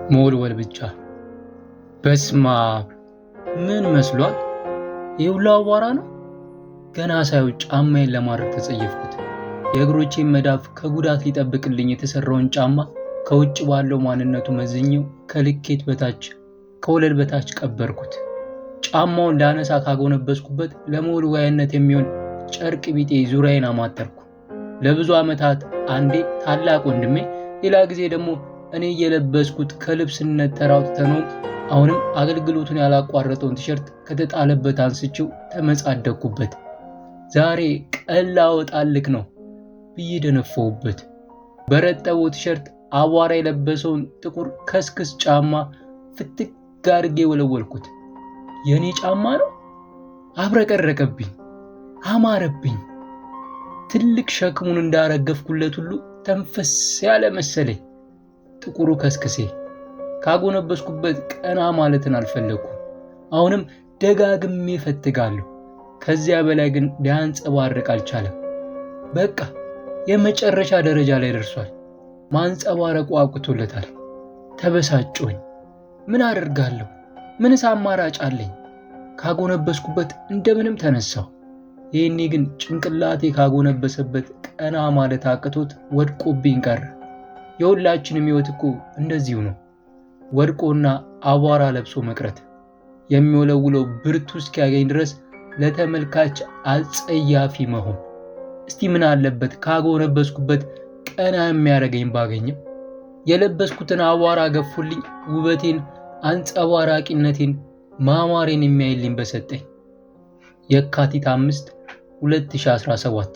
መወልወል ብቻ። በስማ ምን መስሏል? የሁላ አቧራ ነው። ገና ሳይው ጫማዬን ለማድረግ ተጸየፍኩት። የእግሮቼን መዳፍ ከጉዳት ሊጠብቅልኝ የተሰራውን ጫማ ከውጭ ባለው ማንነቱ መዝኘው ከልኬት በታች ከወለል በታች ቀበርኩት። ጫማውን ላነሳ ካጎነበስኩበት ለመወልወያነት የሚሆን ጨርቅ ቢጤ ዙሪያዬን አማተርኩ። ለብዙ ዓመታት አንዴ ታላቅ ወንድሜ፣ ሌላ ጊዜ ደግሞ እኔ እየለበስኩት ከልብስነት ተራውጥተነው አሁንም አገልግሎቱን ያላቋረጠውን ቲሸርት ከተጣለበት አንስቼው ተመጻደቅኩበት። ዛሬ ቀላ ወጣልክ ነው ብዬ ደነፈውበት። በረጠበው ቲሸርት አቧራ የለበሰውን ጥቁር ከስክስ ጫማ ፍትግ አድርጌ ወለወልኩት። የኔ ጫማ ነው። አብረቀረቀብኝ፣ አማረብኝ። ትልቅ ሸክሙን እንዳረገፍኩለት ሁሉ ተንፈስ ያለ መሰለኝ። ጥቁሩ ከስክሴ ካጎነበስኩበት ቀና ማለትን አልፈለኩም። አሁንም ደጋግሜ ፈትጋለሁ። ከዚያ በላይ ግን ሊያንጸባርቅ አልቻለም። በቃ የመጨረሻ ደረጃ ላይ ደርሷል። ማንጸባረቁ አቅቶለታል። ተበሳጨሁኝ። ምን አደርጋለሁ? ምንስ አማራጭ አለኝ? ካጎነበስኩበት እንደምንም ተነሳሁ። ይህኔ ግን ጭንቅላቴ ካጎነበሰበት ቀና ማለት አቅቶት ወድቆብኝ ቀረ። የሁላችንም ሕይወት እኮ እንደዚሁ ነው። ወድቆና አቧራ ለብሶ መቅረት፣ የሚወለውለው ብርቱ እስኪያገኝ ድረስ ለተመልካች አጸያፊ መሆን። እስቲ ምን አለበት ካጎነበስኩበት ቀና የሚያደርገኝ ባገኘው? የለበስኩትን አቧራ ገፉልኝ፣ ውበቴን፣ አንጸባራቂነቴን፣ ማማሬን የሚያይልኝ በሰጠኝ። የካቲት 5 2017